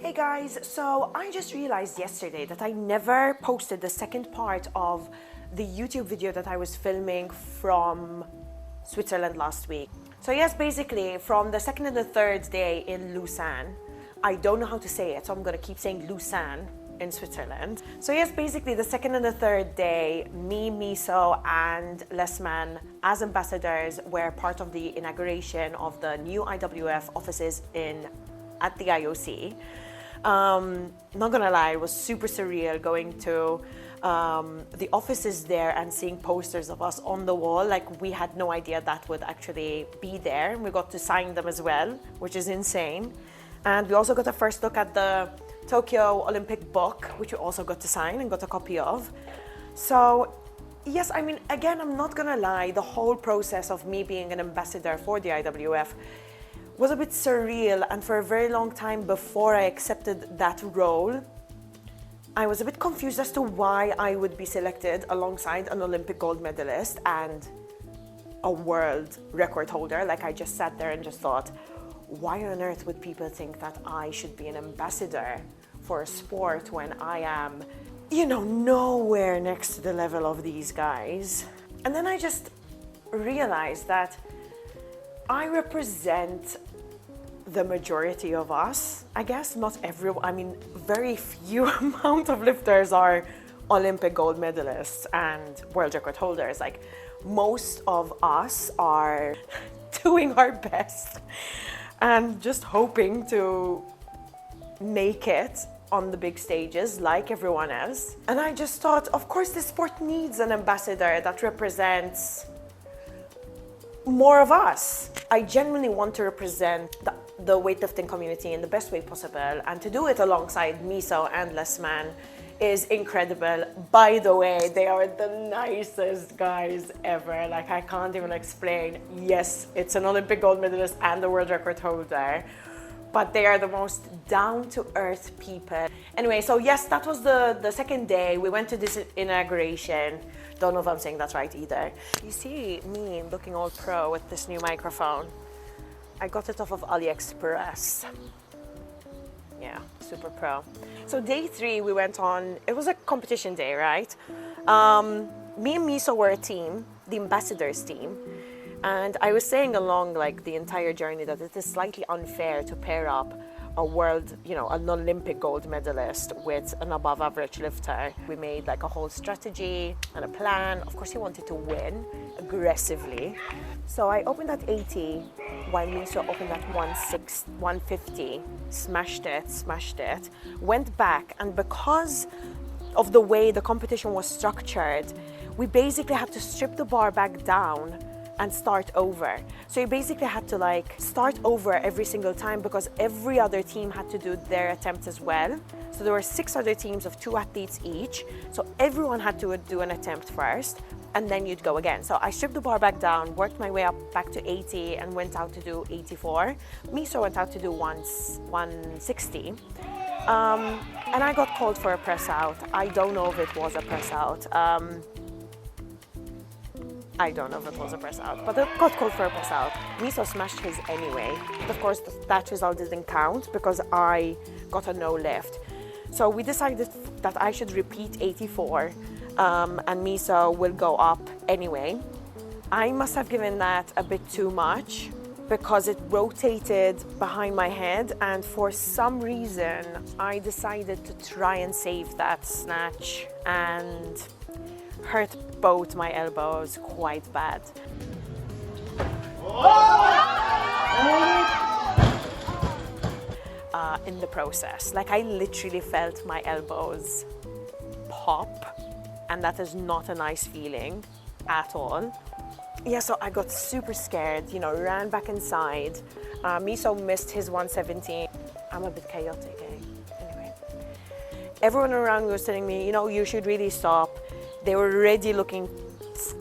Hey guys, so I just realized yesterday that I never posted the second part of the YouTube video that I was filming from Switzerland last week. So yes, basically from the second and the third day in Lausanne, I don't know how to say it, so I'm gonna keep saying Lausanne in Switzerland. So yes, basically the second and the third day, me, Miso and Yazmin as ambassadors were part of the inauguration of the new IWF offices at the IOC. Not gonna lie, it was super surreal going to the offices there and seeing posters of us on the wall. Like, we had no idea that would actually be there. We got to sign them as well, which is insane. And we also got a first look at the Tokyo Olympic book, which we also got to sign and got a copy of. So yes, I mean, again, I'm not gonna lie, the whole process of me being an ambassador for the IWF was a bit surreal, and for a very long time before I accepted that role, I was a bit confused as to why I would be selected alongside an Olympic gold medalist and a world record holder. Like, I just sat there and just thought, why on earth would people think that I should be an ambassador for a sport when I am, nowhere next to the level of these guys? And then I just realized that I represent the majority of us. I guess not everyone, I mean, very few amount of lifters are Olympic gold medalists and world record holders. Like, most of us are doing our best and just hoping to make it on the big stages like everyone else. And I just thought, of course, this sport needs an ambassador that represents more of us. I genuinely want to represent the weightlifting community in the best way possible, and to do it alongside Miso and Yazmin is incredible. By the way, they are the nicest guys ever. Like, I can't even explain. Yes, it's an Olympic gold medalist and a world record holder, but they are the most down-to-earth people. Anyway, so yes, that was the second day. We went to this inauguration. Don't know if I'm saying that right either. You see me looking all pro with this new microphone. I got it off of AliExpress. Yeah, super pro. So day 3 we went on, it was a competition day, right? Me and Miso were a team, the ambassadors team. And I was saying along like the entire journey that it is slightly unfair to pair up a world, an Olympic gold medalist with an above average lifter. We made like a whole strategy and a plan. Of course, he wanted to win aggressively. So I opened at 80 while Miso opened at 150, smashed it, went back, and because of the way the competition was structured, we basically had to strip the bar back down and start over. So you basically had to start over every single time because every other team had to do their attempt as well. So there were 6 other teams of 2 athletes each. So everyone had to do an attempt first, and then you'd go again. So I stripped the bar back down, worked my way up back to 80 and went out to do 84. Miso went out to do 160. And I got called for a press out. I don't know if it was a press out. I don't know if it was a press out, but I got called for a press out. Miso smashed his anyway. But of course, that result didn't count because I got a no lift. So we decided that I should repeat 84 and Miso will go up anyway. I must have given that a bit too much because it rotated behind my head, and for some reason I decided to try and save that snatch and hurt both my elbows quite bad. In the process, I literally felt my elbows pop, and that is not a nice feeling at all. Yeah, so I got super scared, ran back inside. Miso missed his 170. I'm a bit chaotic, eh? Anyway, everyone around me was telling me, you should really stop. They were already looking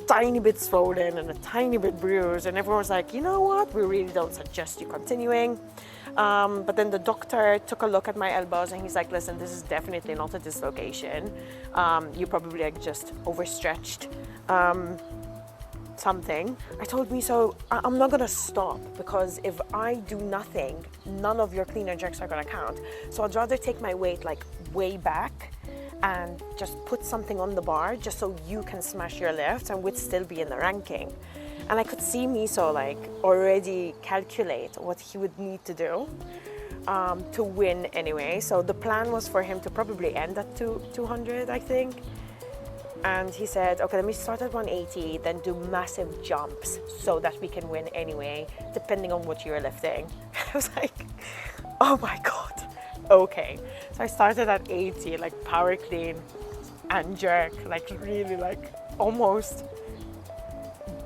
tiny bit swollen and a tiny bit bruised, and everyone was like, you know what, we really don't suggest you continuing. But then the doctor took a look at my elbows and he's like, listen, this is definitely not a dislocation. You probably just overstretched. something. I told Miso, I'm not gonna stop, because if I do nothing, none of your clean and jerks are gonna count. So I'd rather take my weight like way back and just put something on the bar just so you can smash your lifts and we'd still be in the ranking. And I could see Miso like already calculate what he would need to do to win anyway. So the plan was for him to probably end at 200, I think. And he said, okay, let me start at 180, then do massive jumps so that we can win anyway, depending on what you're lifting. I was like, oh my God, okay. So I started at 80, like power clean and jerk, like really like almost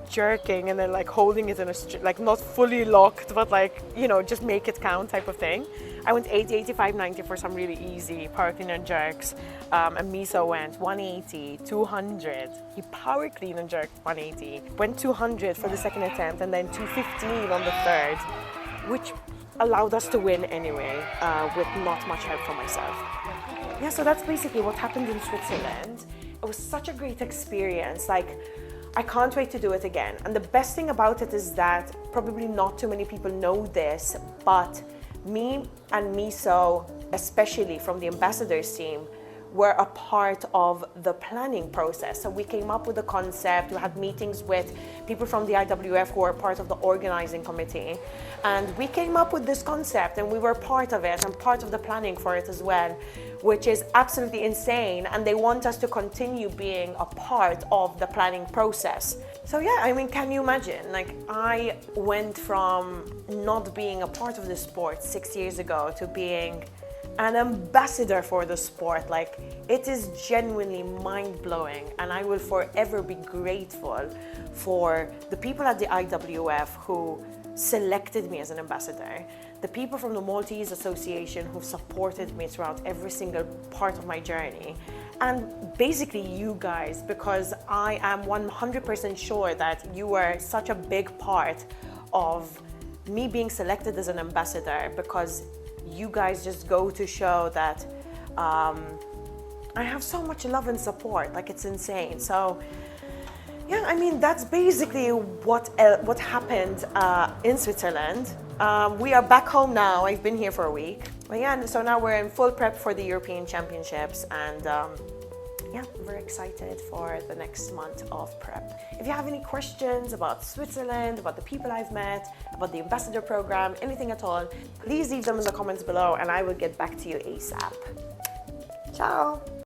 jerking and then like holding it in a, like not fully locked, but like, you know, just make it count type of thing. I went 80, 85, 90 for some really easy power clean and jerks. And Miso went 180, 200. He power clean and jerked 180. Went 200 for the second attempt and then 215 on the third, which allowed us to win anyway, with not much help from myself. Yeah, so that's basically what happened in Switzerland. It was such a great experience. Like, I can't wait to do it again. And the best thing about it is that probably not too many people know this, but me and Miso, especially from the ambassadors team, were a part of the planning process. So we came up with the concept, we had meetings with people from the IWF who are part of the organizing committee, and we came up with this concept and we were part of it and part of the planning for it as well, which is absolutely insane, and they want us to continue being a part of the planning process. So yeah, I mean, can you imagine? Like, I went from not being a part of the sport 6 years ago to being an ambassador for the sport. Like, it is genuinely mind-blowing, and I will forever be grateful for the people at the IWF who selected me as an ambassador, the people from the Maltese Association who supported me throughout every single part of my journey, and basically you guys, because I am 100% sure that you were such a big part of me being selected as an ambassador, because you guys just go to show that I have so much love and support. Like, it's insane. So yeah, I mean, that's basically what happened in Switzerland. We are back home now. I've been here for a week. But yeah, so now we're in full prep for the European Championships, and yeah, we're excited for the next month of prep. If you have any questions about Switzerland, about the people I've met, about the ambassador program, anything at all, please leave them in the comments below and I will get back to you ASAP. Ciao!